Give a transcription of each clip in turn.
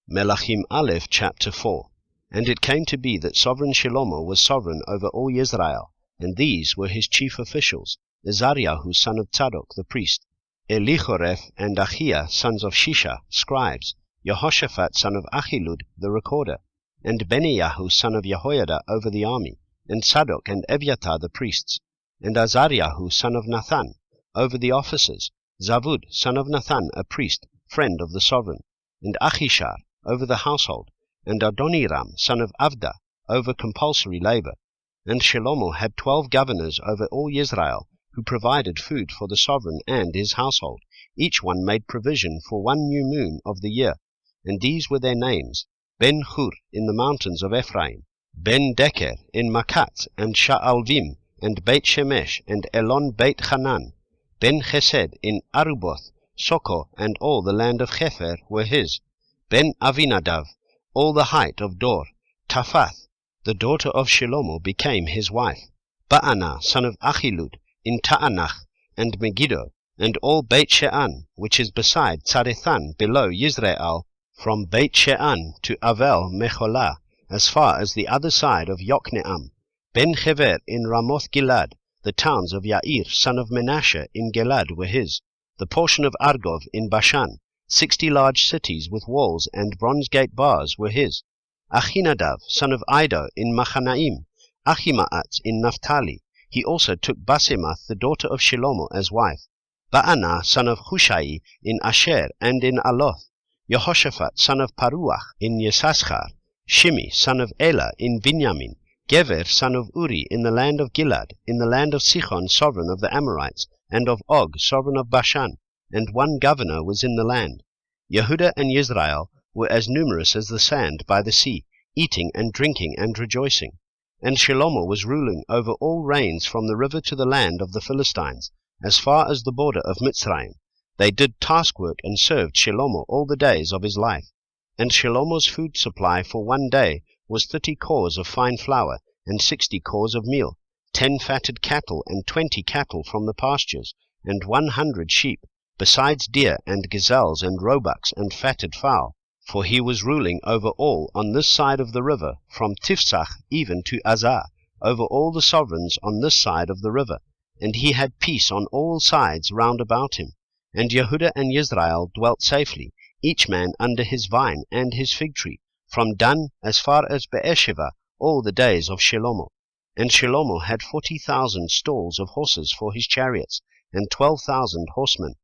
Melaḳim Aleph chapter 4. And it came to be that sovereign Shalom was sovereign over all Israel, and these were his chief officials: Azariahu son of Tzadok the priest, Elichoreph and Achiah sons of Shisha scribes, Jehoshaphat son of Achilud the recorder, and Benaiah son of Jehoiada over the army, and Tzadok and Ebiatar the priests, and Azariahu son of Nathan over the officers, Zavud son of Nathan a priest, friend of the sovereign, and Achishar over the household, and Adoniram son of Avda over compulsory labor. And Shalom had 12 governors over all Israel, who provided food for the sovereign and his household. Each one made provision for 1 new moon of the year. And these were their names: Ben Hur in the mountains of Ephraim, Ben Deker in Makat and Sha'alvim, and Beit Shemesh and Elon Beit Hanan, Ben Chesed in Aruboth, Soko and all the land of Chefer were his, Ben Avinadav, all the height of Dor. Taphath, the daughter of Shalom, became his wife. Baana son of Achilud in Ta'anach and Megiddo, and all Beit She'an, which is beside Tzarethan below Yisrael, from Beit She'an to Avel Mecholah, as far as the other side of Yokneam. Ben Chever in Ramoth Gilad, the towns of Yair son of Menashe in Gilad were his. The portion of Argov in Bashan, 60 large cities with walls and bronze gate bars were his. Achinadav son of Ido in Machanaim, Achimaat in Naphtali. He also took Basemath the daughter of Shalom as wife. Baana son of Hushai in Asher and in Aloth. Jehoshaphat son of Paruach in Yisachar. Shimi son of Elah in Binyamin. Gever son of Uri in the land of Gilad, in the land of Sichon sovereign of the Amorites, and of Og sovereign of Bashan, and 1 governor was in the land. Yehudah and Israel were as numerous as the sand by the sea, eating and drinking and rejoicing. And Shalom was ruling over all reigns from the river to the land of the Philistines, as far as the border of Mitzrayim. They did taskwork and served Shalom all the days of his life. And Shalom's food supply for 1 day was 30 cors of fine flour, and 60 cors of meal, 10 fatted cattle and 20 cattle from the pastures, and 100 sheep, besides deer and gazelles and roebucks and fatted fowl. For he was ruling over all on this side of the river, from Tifsach even to Azar, over all the sovereigns on this side of the river, and he had peace on all sides round about him. And Yehudah and Israel dwelt safely, each man under his vine and his fig tree, from Dan as far as Beersheba, all the days of Shalom. And Shalom had 40,000 stalls of horses for his chariots, and 12,000 horsemen.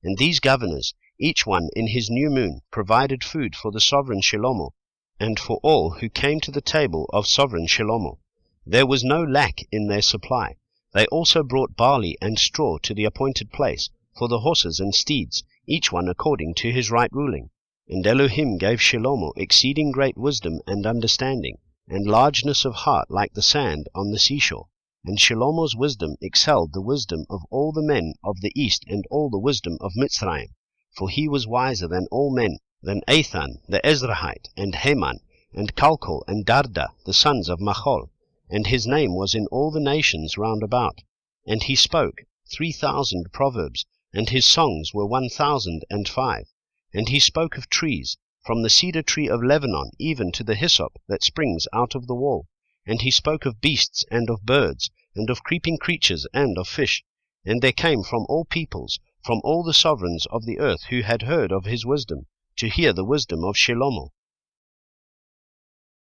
And these governors, each one in his new moon, provided food for the sovereign Shalom, and for all who came to the table of sovereign Shalom. There was no lack in their supply. They also brought barley and straw to the appointed place, for the horses and steeds, each one according to his right ruling. And Elohim gave Shalom exceeding great wisdom and understanding, and largeness of heart like the sand on the seashore. And Shalom's wisdom excelled the wisdom of all the men of the east and all the wisdom of Mitzrayim. For he was wiser than all men, than Ethan the Ezrahite, and Heman, and Kalkol, and Darda, the sons of Machol. And his name was in all the nations round about. And he spoke 3,000 proverbs, and his songs were 1,005. And he spoke of trees, from the cedar tree of Lebanon even to the hyssop that springs out of the wall. And he spoke of beasts and of birds, and of creeping creatures and of fish. And there came from all peoples, from all the sovereigns of the earth who had heard of his wisdom, to hear the wisdom of Shalom.